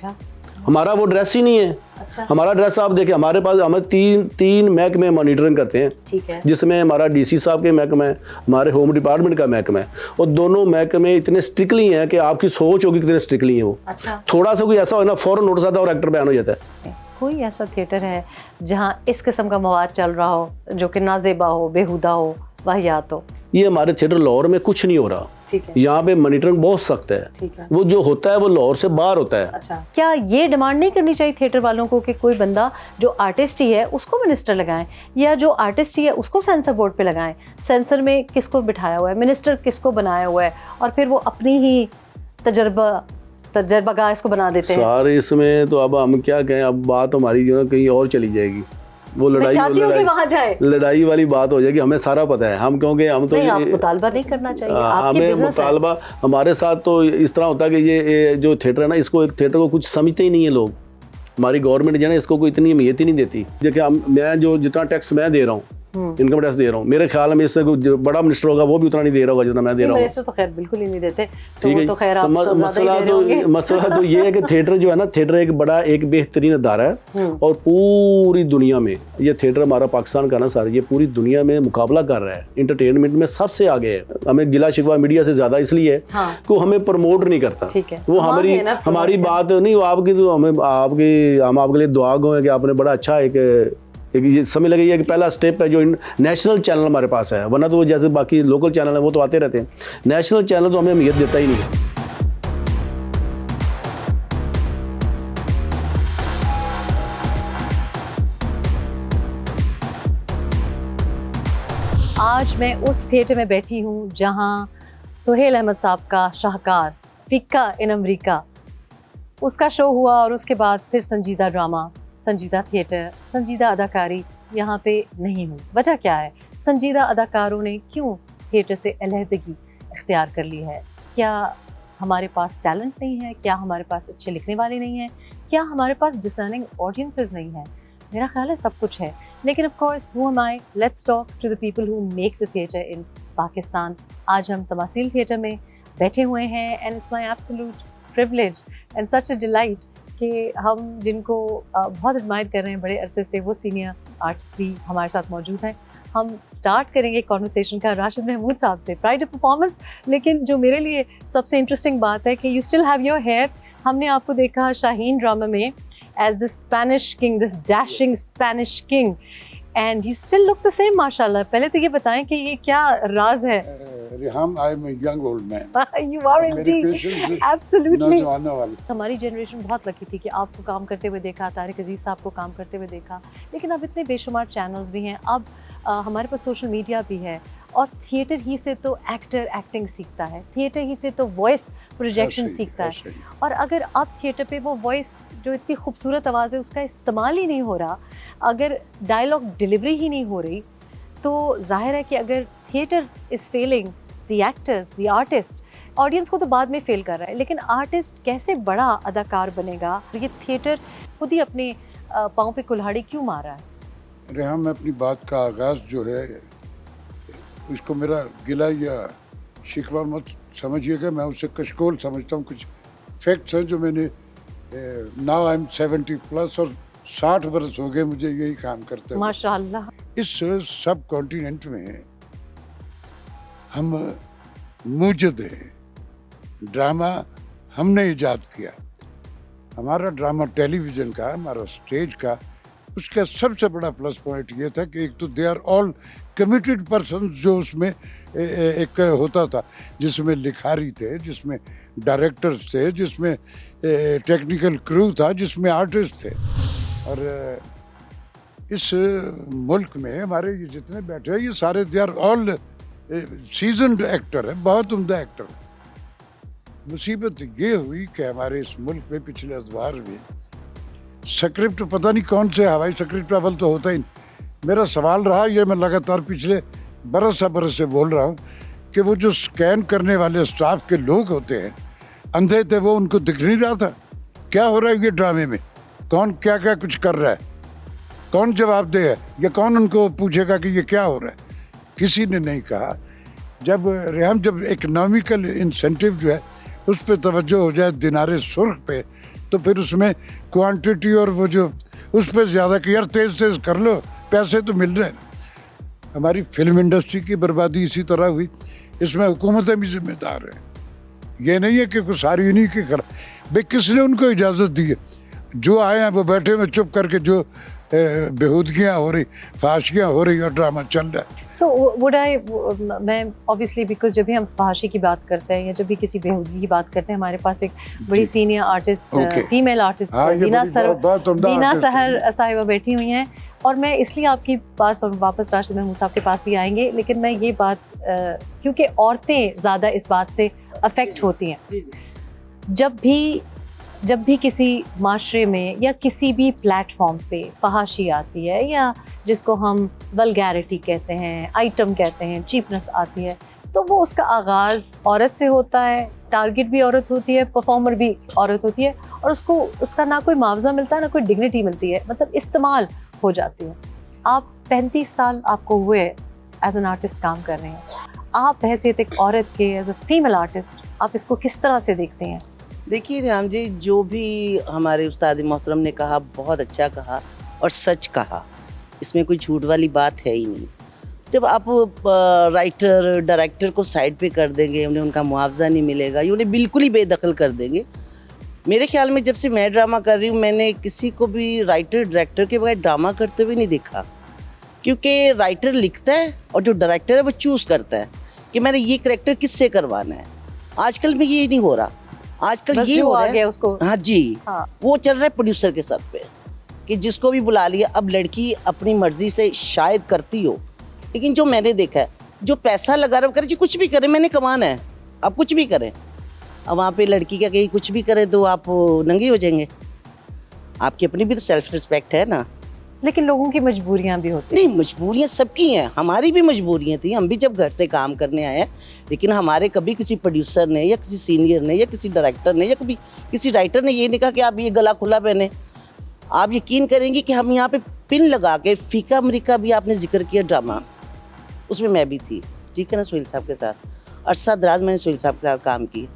हमारा वो ड्रेस ही नहीं है। अच्छा। हमारा ड्रेस आप देखें, हमारे पास हमें तीन महकमे मॉनिटरिंग करते हैं, ठीक है, जिसमें हमारा डीसी साहब के महकमा है, हमारे होम डिपार्टमेंट का महकमा है, और दोनों महकमे इतने स्ट्रिक्टली हैं कि आपकी सोच होगी कितने स्ट्रिक्टली हैं वो। अच्छा। थोड़ा सा कोई ऐसा हो ना, फौरन नोटिस आता है और एक्टर बैन हो जाता है। कोई ऐसा थिएटर है जहाँ इस किस्म का मवाद चल रहा हो जो कि नाजेबा हो, बेहुदा हो, वाहियात हो? ये हमारे थिएटर लाहौर में कुछ नहीं हो रहा। ठीक है। यहाँ पे मॉनिटरिंग बहुत सख्त है। ठीक है। वो जो होता है वो लाहौर से बाहर होता है। अच्छा, क्या ये डिमांड नहीं करनी चाहिए थिएटर वालों को कि कोई बंदा जो आर्टिस्ट ही है उसको मिनिस्टर लगाएं, या जो आर्टिस्ट ही है उसको सेंसर बोर्ड पे लगाएं? सेंसर में किसको बिठाया हुआ है, मिनिस्टर किसको बनाया हुआ है, और फिर वो अपनी ही तजर्बागाह इसको बना देते हैं। सारे इसमें तो अब हम क्या कहें, अब बात हमारी जो है कहीं और चली जाएगी। वो लड़ाई वाली बात हो जाएगी। हमें सारा पता है, हम क्योंकि हम तो मुतालबा नहीं करना चाहिए, हमें मुतालबा हमारे साथ तो इस तरह होता है कि ये जो थिएटर है ना, इसको एक थिएटर को कुछ समझते ही नहीं है लोग। हमारी गवर्नमेंट जो है ना, इसको कोई इतनी अहमियत ही नहीं देती। देखिए मैं जो जितना टैक्स मैं दे रहा हूँ, इनकम टैक्स दे रहा हूँ, मेरे ख्याल में इससे बड़ा मिनिस्टर होगा वो भी उतना नहीं दे रहा होगा जितना मैं दे रहा हूँ। मिनिस्टर तो खैर बिल्कुल ही नहीं देते। ठीक है, तो मसला तो ये है कि थिएटर जो है ना, थिएटर एक बेहतरीन अदारा है, और पूरी दुनिया में ये थिएटर हमारा पाकिस्तान का ना सर, ये पूरी दुनिया में मुकाबला कर रहा है, इंटरटेनमेंट में सबसे आगे है। हमें गिला शिकवा मीडिया से ज्यादा इसलिए है कि वो हमें प्रमोट नहीं करता। वो हमारी बात नहीं, आपकी तो हम आपके लिए दुआ गो है कि आपने बड़ा अच्छा एक ये समझ लगे, ये पहला स्टेप है जो नेशनल चैनल हमारे पास है, वरना तो जैसे बाकी लोकल चैनल है वो तो आते रहते हैं, नेशनल चैनल तो हमें अहमियत देता ही नहीं है। आज मैं उस थिएटर में बैठी हूँ जहाँ सुहेल अहमद साहब का शाहकार फिक्का इन अमरीका, उसका शो हुआ, और उसके बाद फिर संजीदा ड्रामा, संजीदा थिएटर, संजीदा अदाकारी यहाँ पे नहीं हुई। वजह क्या है? संजीदा अदाकारों ने क्यों थिएटर से अलहदगी इख्तियार कर ली है? क्या हमारे पास टैलेंट नहीं है? क्या हमारे पास अच्छे लिखने वाले नहीं हैं? क्या हमारे पास डिसर्निंग ऑडियंसेस नहीं है? मेरा ख्याल है सब कुछ है, लेकिन of course who am I, let's talk to the people who make the theatre in Pakistan. आज हम तमासील थिएटर में बैठे हुए हैं, and it's my absolute privilege and such a delight कि हम जिनको बहुत एडमायर कर रहे हैं बड़े अरसे से, वो सीनियर आर्टिस्ट भी हमारे साथ मौजूद हैं। हम स्टार्ट करेंगे कॉन्वर्सेशन का राशिद महमूद साहब से, प्राइड ऑफ परफॉर्मेंस। लेकिन जो मेरे लिए सबसे इंटरेस्टिंग बात है कि you still have your hair. हमने आपको देखा शाहीन ड्रामा में as the Spanish king, this dashing Spanish king, and you still look the same माशाल्लाह। पहले तो ये बताएं कि ये क्या राज है? Reham, I am a young old man. You are indeed. Absolutely. हमारी जनरेशन बहुत लकी थी कि आपको काम करते हुए देखा, तारिक अजीज साहब को काम करते हुए देखा, लेकिन अब इतने बेशुमार चैनल्स भी हैं, अब हमारे पास सोशल मीडिया भी है, और थिएटर ही से तो एक्टर एक्टिंग सीखता है, थिएटर ही से तो वॉइस प्रोजेक्शन सीखता है। और अगर अब थिएटर पे वो वॉइस जो इतनी खूबसूरत आवाज़ है उसका इस्तेमाल ही नहीं हो रहा, अगर डायलॉग डिलीवरी ही नहीं हो रही, तो जाहिर है कि अगर theatre is failing the actors, the artist, audience को तो बाद में फेल कर रहा है, लेकिन आर्टिस्ट कैसे बड़ा अदाकार बनेगा? ये थिएटर खुद ही अपने पाँव पे कुल्हाड़ी क्यों मार रहा है? रेहम, मैं अपनी बात का आगाज़ जो है, उसको मेरा गिला या शिकवा मत समझिएगा, मैं उसे कशकोल समझता हूँ। कुछ फैक्ट्स हैं जो मैंने, नाउ आई एम 70+ और 60 बरस हो गए मुझे यही काम करते हुए। माशाअल्लाह। इस सब कॉन्टिनेंट में हम मौजूद हैं। ड्रामा हमने इजाद किया, हमारा ड्रामा टेलीविज़न का, हमारा स्टेज का, उसका सबसे बड़ा प्लस पॉइंट ये था कि एक तो they are all committed person, जो उसमें एक होता था जिसमें लिखारी थे, जिसमें डायरेक्टर्स थे, जिसमें टेक्निकल क्रू था, जिसमें आर्टिस्ट थे। और इस मुल्क में हमारे ये जितने बैठे हैं ये सारे they are all seasoned actor है, बहुत उम्दा एक्टर। मुसीबत ये हुई कि हमारे इस मुल्क में पिछले अदवार में स्क्रिप्ट पता नहीं कौन से हवाई स्क्रिप्ट अव्वल तो होता ही नहीं। मेरा सवाल रहा, ये मैं लगातार पिछले बरस से बोल रहा हूँ कि वो जो स्कैन करने वाले स्टाफ के लोग होते हैं, अंधे थे वो, उनको दिख नहीं रहा था क्या हो रहा है ये ड्रामे में, कौन क्या क्या कुछ कर रहा है, कौन जवाब दे है, या कौन उनको पूछेगा कि ये क्या हो रहा है। किसी ने नहीं कहा। जब इकोनॉमिकल इंसेंटिव जो है उस पर तवज्जो हो जाए, दिनारे सुर्ख पे, तो फिर उसमें क्वांटिटी और वो जो उस पर ज़्यादा कि यार तेज़ तेज़ कर लो, पैसे तो मिल रहे हैं। हमारी फिल्म इंडस्ट्री की बर्बादी इसी तरह हुई, इसमें हुकूमतें भी जिम्मेदार हैं। ये नहीं है कि कुछ सारी उन्हीं की कर, भाई किसने उनको इजाज़त दी है? जो आए हैं वो बैठे हुए चुप करके, जो बेहूदगियाँ हो रही, फहाशियाँ हो रही और ड्रामा चल रहा है। So would I, मैं obviously because जब भी हम फहाशी की बात करते हैं या जब भी किसी बेहूदगी की बात करते हैं, हमारे पास एक बड़ी सीनियर आर्टिस्ट, फीमेल आर्टिस्ट दीना सहर साहिबा बैठी हुई हैं, और मैं इसलिए आपकी पास और वापस राशिद महमूद साहब के पास भी आएंगे, लेकिन मैं ये बात क्योंकि औरतें ज़्यादा इस बात से अफेक्ट होती हैं, जब भी किसी माशरे में या किसी भी प्लेटफॉर्म पे फहाशी आती है या जिसको हम वल्गैरिटी कहते हैं, आइटम कहते हैं, चीपनेस आती है, तो वो उसका आगाज़ औरत से होता है, टारगेट भी औरत होती है, परफॉर्मर भी औरत होती है, और उसको उसका ना कोई मुआवजा मिलता है ना कोई डिग्निटी मिलती है, मतलब इस्तेमाल हो जाती है। आप 35 साल आपको हुए एज एन आर्टिस्ट काम कर रहे हैं, आप हैसियत एक औरत के एज अ फीमेल आर्टिस्ट आप इसको किस तरह से देखते हैं? देखिए राम जी, जो भी हमारे उस्ताद मोहतरम ने कहा बहुत अच्छा कहा और सच कहा, इसमें कोई झूठ वाली बात है ही नहीं। जब आप राइटर डायरेक्टर को साइड पे कर देंगे, उन्हें उनका मुआवजा नहीं मिलेगा, ये उन्हें बिल्कुल ही बेदखल कर देंगे। मेरे ख्याल में जब से मैं ड्रामा कर रही हूँ, मैंने किसी को भी राइटर डायरेक्टर के बगैर ड्रामा करते हुए नहीं देखा, क्योंकि राइटर लिखता है और जो डायरेक्टर है वो चूज़ करता है कि मैंने ये करैक्टर किससे करवाना है। आजकल में ये नहीं हो रहा, आजकल ये हो रहा है उसको, हाँ जी, हाँ। वो चल रहा है प्रोड्यूसर के सर पे कि जिसको भी बुला लिया। अब लड़की अपनी मर्जी से शायद करती हो, लेकिन जो मैंने देखा है, जो पैसा लगा रहा है करे जी, कुछ भी करें, मैंने कमाना है, आप कुछ भी करें। अब वहाँ पे लड़की का कहीं कुछ भी करे तो आप नंगी हो जाएंगे। आपकी अपनी भी तो सेल्फ रिस्पेक्ट है ना। लेकिन लोगों की मजबूरियां भी होती नहीं, मजबूरियां सबकी हैं, हमारी भी मजबूरियां थी, हम भी जब घर से काम करने आए हैं, लेकिन हमारे कभी किसी प्रोड्यूसर ने या किसी सीनियर ने या किसी डायरेक्टर ने या कभी किसी राइटर ने ये नहीं कहा कि आप ये गला खुला पहने। आप यकीन करेंगे कि हम यहाँ पे पिन लगा के, फीका अमरीका भी आपने जिक्र किया ड्रामा, उसमें मैं भी थी, ठीक है ना, सोहेल साहब के साथ। अरसा दराज मैंने सोहेल साहब के साथ काम की।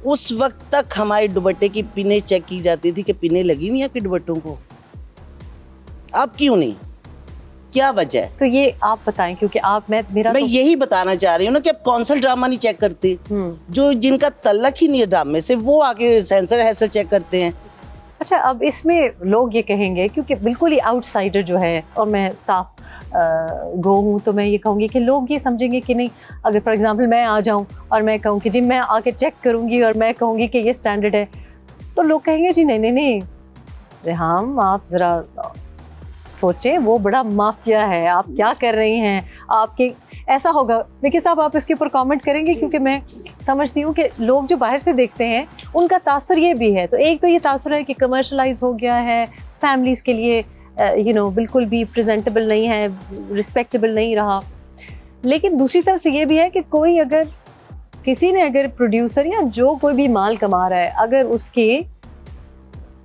उस वक्त तक हमारे दुपट्टे की पिनें चेक की जाती थी कि पिनें लगी हुई हैं आपके दुपट्टों को, अब क्यों नहीं, क्या वजह है? तो ये आप बताएं, क्योंकि आप मैं यही बताना चाह रही हूँ ना कि आप कौन सा ड्रामा नहीं चेक करते, जो जिनका तल्लक ही नहीं है ड्रामे से, वो आके सेंसर हैसल चेक करते हैं। अच्छा, अब इसमें लोग ये कहेंगे, क्योंकि बिल्कुल ही आउटसाइडर जो है, और मैं साफ गो हूँ, तो मैं ये कहूँगी कि लोग ये समझेंगे कि नहीं, अगर फॉर एग्जांपल मैं आ जाऊँ और मैं कहूँ कि जी मैं आके चेक करूँगी और मैं कहूँगी कि ये स्टैंडर्ड है, तो लोग कहेंगे जी नहीं नहीं नहीं रेहाम, आप ज़रा सोचें, वो बड़ा माफिया है, आप क्या कर रही हैं, आपके ऐसा होगा। देखिए साहब, आप इसके ऊपर कमेंट करेंगे, क्योंकि मैं समझती हूँ कि लोग जो बाहर से देखते हैं उनका तासुर ये भी है। तो एक तो ये तासुर है कि कमर्शलाइज हो गया है, फैमिलीज़ के लिए बिल्कुल भी प्रेजेंटेबल नहीं है, रिस्पेक्टेबल नहीं रहा। लेकिन दूसरी तरफ से ये भी है कि कोई अगर किसी ने अगर प्रोड्यूसर या जो कोई भी माल कमा रहा है, अगर उसके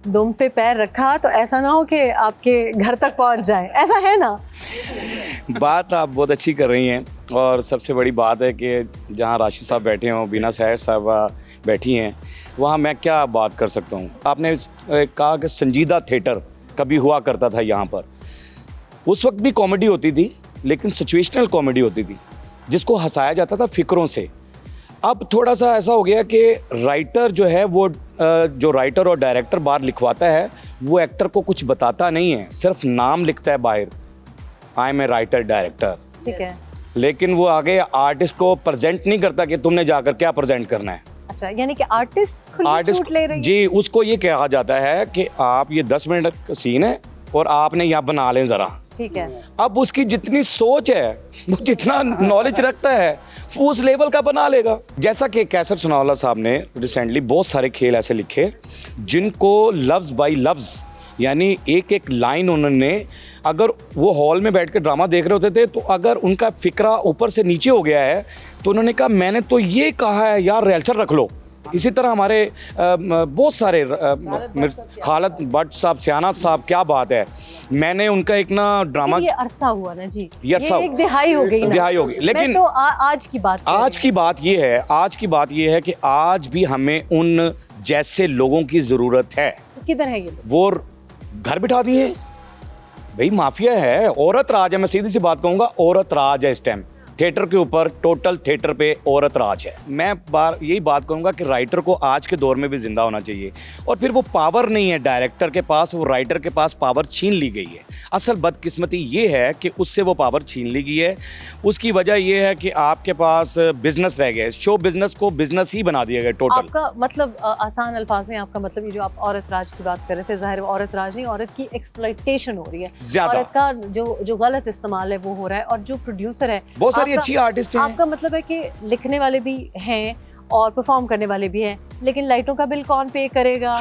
दुम पे पैर रखा, तो ऐसा ना हो कि आपके घर तक पहुंच जाए, ऐसा है ना? बात आप बहुत अच्छी कर रही हैं, और सबसे बड़ी बात है कि जहां राशिद साहब बैठे हों, बीना सहर साहब बैठी हैं, वहां मैं क्या बात कर सकता हूं। आपने कहा कि संजीदा थिएटर कभी हुआ करता था यहाँ पर, उस वक्त भी कॉमेडी होती थी, लेकिन सिचुएशनल कॉमेडी होती थी, जिसको हंसाया जाता था फिक्रों से। अब थोड़ा सा ऐसा हो गया कि राइटर जो है, वो जो राइटर और डायरेक्टर बाहर लिखवाता है, वो एक्टर को कुछ बताता नहीं है, सिर्फ नाम लिखता है बाहर, I am a writer director, ठीक है, लेकिन वो आगे आर्टिस्ट को प्रेजेंट नहीं करता कि तुमने जाकर क्या प्रेजेंट करना है। अच्छा, यानी कि आर्टिस्ट ले रही है जी, उसको ये कहा जाता है कि आप ये 10 मिनट का सीन है और आपने यहाँ बना लें ज़रा, ठीक है। अब उसकी जितनी सोच है, वो जितना नॉलेज रखता है, वो उस लेवल का बना लेगा। जैसा कि कैसर सुनावला साहब ने रिसेंटली बहुत सारे खेल ऐसे लिखे जिनको लफ्ज़ बाई लफ्ज़, यानी एक एक लाइन उन्होंने, अगर वो हॉल में बैठ कर ड्रामा देख रहे होते थे, तो अगर उनका फिक्रा ऊपर से नीचे हो गया है, तो उन्होंने कहा मैंने तो ये कहा है यार, रिहर्सल रख लो। इसी तरह हमारे बहुत सारे खालद भट्ट साहब, सियाना साहब, क्या बात है, मैंने उनका एक ना ड्रामा, ये अरसा हुआ ना जी, ये एक दिहाई हो गई ना, दिहाई हो गई। लेकिन तो आज की बात ये है कि आज भी हमें उन जैसे लोगों की ज़रूरत है। किधर है ये? वो घर बिठा दिए भाई, माफिया है, औरत राज है। मैं सीधी सी बात कहूंगा, औरत राज है इस टाइम थिएटर के ऊपर, टोटल थिएटर पे औरत राज है। मैं यही बात कहूंगा कि राइटर को आज के दौर में भी जिंदा होना चाहिए। और फिर वो पावर नहीं है डायरेक्टर के पास, वो राइटर के पास पावर छीन ली गई है। असल बदकिस्मती ये है कि उससे वो पावर छीन ली गई है। उसकी वजह ये है कि आपके पास बिजनेस रह गया, शो बिजनेस को बिजनेस ही बना दिया गया टोटल। आपका मतलब आसान अल्फाज में आपका मतलब ये जो आप औरत राज की बात कर रहे थे, जाहिर औरत राज नहीं, औरत की एक्सप्लॉइटेशन हो रही है, औरत का जो गलत इस्तेमाल है वो हो रहा है। और जो प्रोड्यूसर है, बहुत सारी अच्छी आर्टिस्ट हैं। आपका मतलब है कि लिखने वाले भी हैं और परफॉर्म करने वाले भी हैं, लेकिन लाइटों का बिल कौन पे करेगा,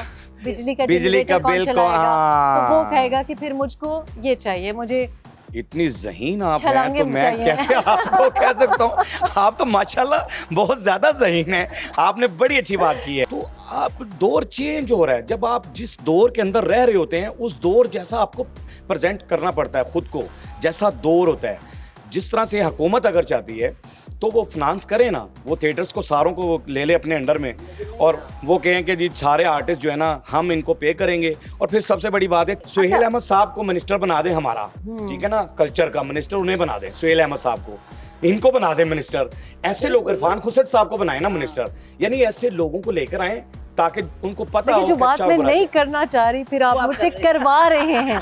बिजली का बिल कौन चलाएगा, तो वो कहेगा कि फिर मुझको ये चाहिए, मुझे इतनी ज़हीन आप हैं तो मैं कैसे आपको कह सकता हूँ। आप तो माशाल्लाह बहुत ज़्यादा ज़हीन हैं, आपने बड़ी अच्छी बात की है। तो आप दौर चेंज हो रहा है, जब आप जिस दौर के अंदर रह रहे होते हैं उस दौर जैसा आपको प्रेजेंट करना पड़ता है खुद को, जैसा दौर होता है। जिस तरह से हुकूमत अगर चाहती है तो वो फिनांस करे ना, वो थिएटर्स को सारों को ले ले अपने अंडर में और वो कहें कि जी सारे आर्टिस्ट जो है ना हम इनको पे करेंगे। और फिर सबसे बड़ी बात है, सुहेल अहमद साहब को मिनिस्टर बना दें हमारा, ठीक है ना, कल्चर का मिनिस्टर उन्हें बना दें, सुहेल अहमद साहब को, इनको बना दें मिनिस्टर। ऐसे लोग, इरफान खुसट साहब को बनाए ना मिनिस्टर, यानी ऐसे लोगों को लेकर आए ताकि उनको पता हो जो बात मैं नहीं करना चाह रही फिर आप मुझसे करवा रहे हैं।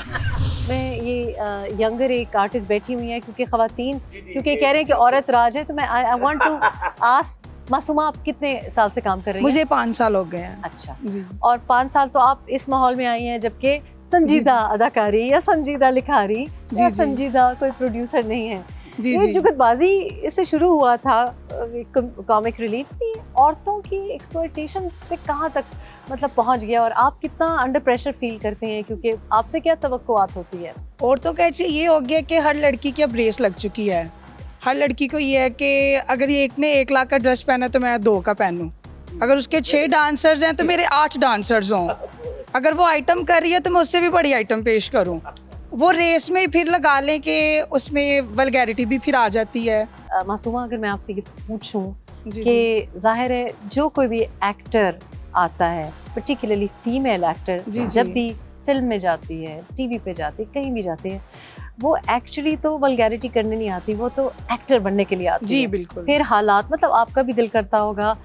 मैं ये यंगर एक आर्टिस्ट बैठी हुई है क्योंकि ख़वातीन क्योंकि कह रहे हैं कि औरत राज है, तो मैं I want to ask Masooma, आप कितने साल से काम कर रही हैं? मुझे 5 साल हो गए हैं। अच्छा जी। और 5 साल तो आप इस माहौल में आई हैं जबकि संजीदा अदाकारी या संजीदा लिखारी या संजीदा कोई प्रोड्यूसर नहीं है। ये जुगतबाजी इससे शुरू हुआ था, कॉमिक रिलीफ की, औरतों की एक्सप्लॉयटेशन पे कहाँ तक मतलब पहुंच गया और आप कितना अंडर प्रेशर फील करते हैं, क्योंकि आपसे क्या तवक्कुआत होती है? औरतों का ऐसे ये हो गया कि हर लड़की की अब रेस लग चुकी है। हर लड़की को ये है कि अगर ये एक ने 1 लाख का ड्रेस पहना तो मैं 2 का पहनूं, अगर उसके 6 डांसर्स हैं तो मेरे 8 डांसर्स हों, अगर वो आइटम कर रही है तो मैं उससे भी बड़ी आइटम पेश करूं। वो रेस में फिर लगा लें कि उसमें वल्गैरिटी भी फिर आ जाती है। मासूमा, अगर मैं आपसे ये पूछूं कि जाहिर है जो कोई भी एक्टर आता है, पर्टिकुलरली फीमेल एक्टर, जब भी फिल्म में जाती है, टीवी पे जाती है, कहीं भी जाती है, वो एक्चुअली तो वल्गैरिटी करने नहीं आती, वो तो एक्टर बनने के लिए आती है। जी बिल्कुल। फिर हालात, मतलब आपका भी दिल करता होगा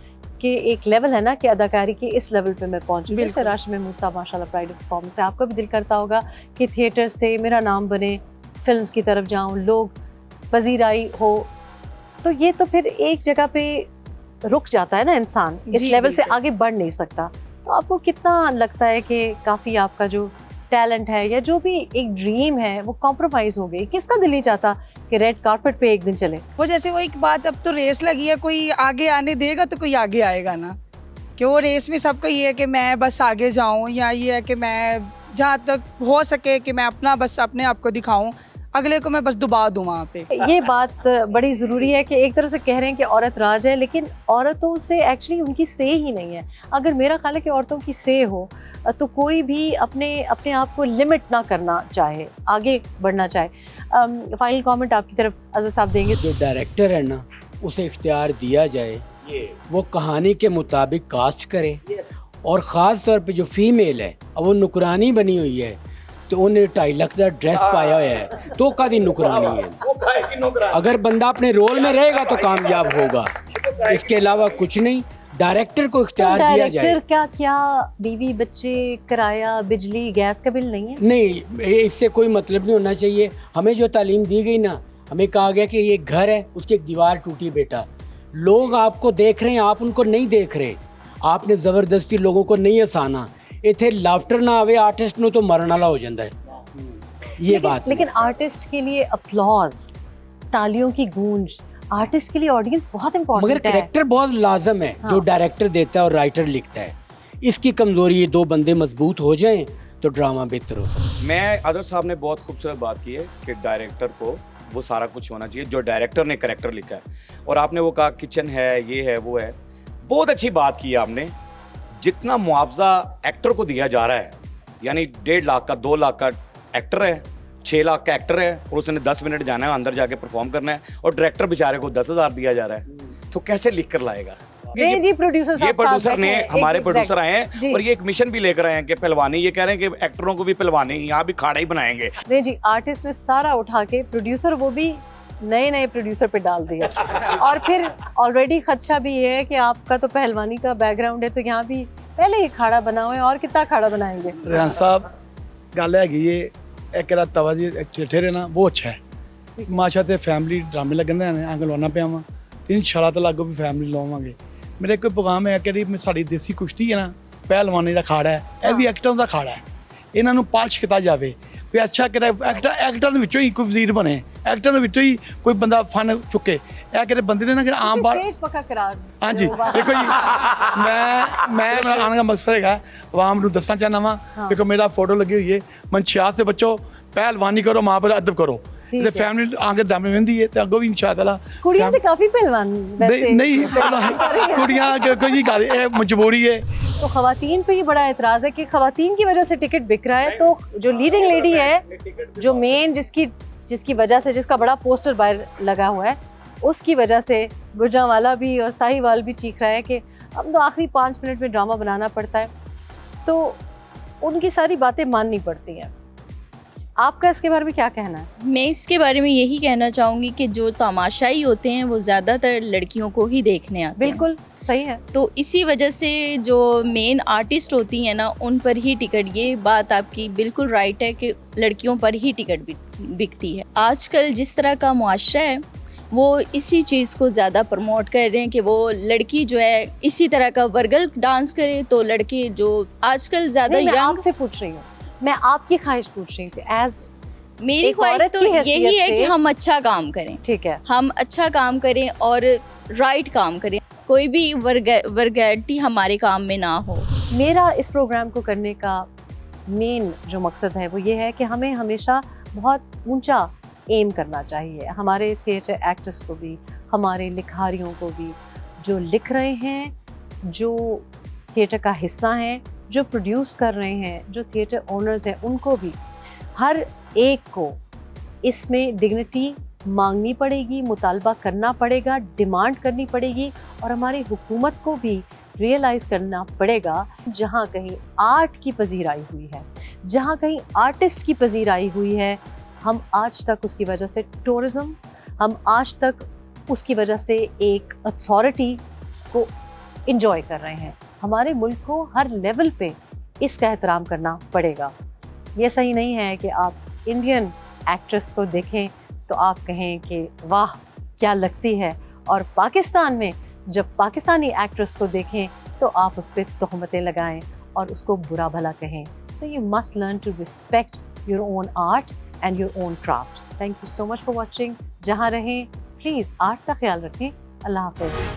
कि एक लेवल है ना कि अदाकारी के इस लेवल पे मैं पहुंचूं, जैसे राशिद महमूद साहब माशाल्लाह प्राइड ऑफ परफॉर्मेंस है, आपका भी दिल करता होगा कि थिएटर से मेरा नाम बने, फिल्म की तरफ जाऊं, लोग पजीराई हो, तो ये तो फिर एक जगह पे रुक जाता है ना इंसान, इस लेवल से आगे बढ़ नहीं सकता। तो आपको कितना लगता है कि काफ़ी आपका जो टैलेंट है या जो भी एक ड्रीम है वो कॉम्प्रोमाइज हो गई? किसका दिल नहीं चाहता कि रेड कार्पेट पे एक दिन चले? वो जैसे वो एक बात, अब तो रेस लगी है, कोई आगे आने देगा तो कोई आगे आएगा ना, कि वो रेस में सबको ये है कि मैं बस आगे जाऊं, या ये है कि मैं जहाँ तक हो सके कि मैं अपना बस अपने आप को दिखाऊं, अगले को मैं बस डुबा दूं वहाँ पे। ये बात बड़ी ज़रूरी है कि एक तरह से कह रहे हैं कि औरत राज है, लेकिन औरतों से एक्चुअली उनकी से ही नहीं है। अगर मेरा ख्याल है कि औरतों की से हो तो कोई भी अपने आप को लिमिट ना करना चाहे, आगे बढ़ना चाहे। फाइनल कमेंट आपकी तरफ अज़र साहब देंगे। जो डायरेक्टर है ना, उसे इख्तियार दिया जाए, वो कहानी के मुताबिक कास्ट करे, और ख़ास तौर पे जो फीमेल है, अब वो नुकरानी बनी हुई है तो उन्हें 2.5 लाख का ड्रेस पाया हुआ है तो कदी नुकरानी है। अगर बंदा अपने रोल में रहेगा तो कामयाब होगा, इसके अलावा कुछ नहीं। डायरेक्टर को इख्तियार दिया जाए। डायरेक्टर क्या बीवी बच्चे, किराया, बिजली, गैस का बिल नहीं है? नहीं, इससे कोई मतलब नहीं होना चाहिए। हमें जो तालीम दी गई ना, हमें कहा गया कि ये घर है, उसकी एक दीवार टूटी बेटा, लोग आपको देख रहे हैं, आप उनको नहीं देख रहे, आपने ज़बरदस्ती लोगों को नहीं हंसाना। इतने लाफ्टर ना आवे आर्टिस्ट नो तो मरने वाला हो जाता है। ये बात लेकिन आर्टिस्ट के लिए अपलॉज, तालियों की गूंज, आर्टिस्ट के लिए ऑडियंस बहुत इंपॉर्टेंट है। मगर कैरेक्टर बहुत लाजम है। हाँ। जो डायरेक्टर देता है और राइटर लिखता है, इसकी कमजोरी, ये 2 बंदे मजबूत हो जाएं तो ड्रामा बेहतर हो सकता है। मैं अजहर साहब ने बहुत खूबसूरत बात की है कि डायरेक्टर को वो सारा कुछ होना चाहिए जो डायरेक्टर ने कैरेक्टर लिखा है। और आपने वो कहा किचन है, ये है, वो है, बहुत अच्छी बात की आपने। जितना मुआवजा एक्टर को दिया जा रहा है, यानी 1.5 लाख का, 2 लाख का एक्टर है, 6 लाख का एक्टर है, और उसने 10 मिनट जाना है, अंदर जाके परफॉर्म करना है, और डायरेक्टर बेचारे को 10,000 दिया जा रहा है, तो कैसे लिख कर लाएगा? कि जी प्रोड्यूसर ये प्रोड्यूसर ने हमारे प्रोड्यूसर आए हैं और ये एक मिशन भी लेकर आए हैं कि पहलवानी, ये कह रहे हैं कि एक्टरों को भी पहलवानी यहाँ भी खाड़ा ही बनाएंगे। नहीं जी, आर्टिस्ट ने सारा उठा के प्रोड्यूसर वो भी नए प्रोड्यूसर पे डाल दिया और फिर ऑलरेडी खदशा भी ये है कि आपका तो पहलवानी का बैकग्राउंड है तो यहाँ भी पहले ही खाड़ा बना हुआ है और कितना खाड़ा बनाएंगे। रेहान साहब गल हैगी ये एक तवा जी ठेठे ना वो अच्छा है माशा ते फैमिली ड्रामे लगन दे अंग लवाना पिया वा तीन शाला तो लागो भी फैमिली लवावांगे। मेरा कोई प्रोग्राम है कि साड़ी देसी कुश्ती है ना पहलवानी का खाड़ा है यह भी एक्टरों का खाड़ा है इन्हों पालिश किया जाए कोई अच्छा एक्टर ही कोई वजीर बने एक्टर ही कोई बंदा फन चुके यह कि बंदे ने ना आम बार हाँ जी देखो जी मैं आने का मकसद है आवाम को दसना चाहना वा देखो मेरा फोटो लगी हुई है मंशियात से बच्चों पहलवानी करो माँ पर अदब करो ते फैमिली आगे दम रहंदी है ते अगो भी इंशाअल्लाह कुड़ियां ते काफी पहलवान वैसे नहीं कुड़ियां कोई गल ए मजबूरी है। तो खवातीन पे ही बड़ा एतराज है कि खवातीन की वजह से टिकट बिक रहा है तो जो लीडिंग लेडी है जो मेन जिसकी वजह से जिसका बड़ा पोस्टर बाहर लगा हुआ है उसकी वजह से गुजरांवाला भी और साहिवाल भी चीख रहा है कि अब तो आखिरी 5 मिनट में ड्रामा बनाना पड़ता है तो उनकी सारी बातें माननी पड़ती हैं। आपका इसके बारे में क्या कहना है? मैं इसके बारे में यही कहना चाहूँगी कि जो तमाशाई होते हैं वो ज़्यादातर लड़कियों को ही देखने आते हैं। बिल्कुल सही है। तो इसी वजह से जो मेन आर्टिस्ट होती हैं ना उन पर ही टिकट, ये बात आपकी बिल्कुल राइट है कि लड़कियों पर ही टिकट बिकती है। आजकल जिस तरह का मुआशरा है वो इसी चीज़ को ज़्यादा प्रमोट कर रहे हैं कि वो लड़की जो है इसी तरह का वर्गल डांस करे तो लड़के जो आजकल ज़्यादा यंग। आपसे पूछ रही हूँ, मैं आपकी ख्वाहिश पूछ रही थी एज मेरी ख्वाहिश तो यही है कि हम अच्छा काम करें। ठीक है, हम अच्छा काम करें और राइट काम करें, कोई भी वर्गैलिटी हमारे काम में ना हो। मेरा इस प्रोग्राम को करने का मेन जो मकसद है वो ये है कि हमें हमेशा बहुत ऊंचा एम करना चाहिए। हमारे थिएटर एक्टर्स को भी, हमारे लिखारियों को भी, जो लिख रहे हैं, जो थिएटर का हिस्सा हैं, जो प्रोड्यूस कर रहे हैं, जो थिएटर ओनर्स हैं, उनको भी हर एक को इसमें डिग्निटी मांगनी पड़ेगी, मुतालबा करना पड़ेगा, डिमांड करनी पड़ेगी और हमारी हुकूमत को भी रियलाइज़ करना पड़ेगा जहाँ कहीं आर्ट की पजीराई हुई है, जहाँ कहीं आर्टिस्ट की पजीराई हुई है, हम आज तक उसकी वजह से टूरिज़्म, हम आज तक उसकी वजह से एक अथॉरिटी को इंजॉय कर रहे हैं। हमारे मुल्क को हर लेवल पे इसका एहतराम करना पड़ेगा। ये सही नहीं है कि आप इंडियन एक्ट्रेस को देखें तो आप कहें कि वाह क्या लगती है, और पाकिस्तान में जब पाकिस्तानी एक्ट्रेस को देखें तो आप उस पर तोहमतें लगाएं और उसको बुरा भला कहें। So you must learn to respect your own art and your own craft. Thank you so much for watching. जहाँ रहें प्लीज़ आर्ट का ख्याल रखें। अल्लाह हाफ़िज़।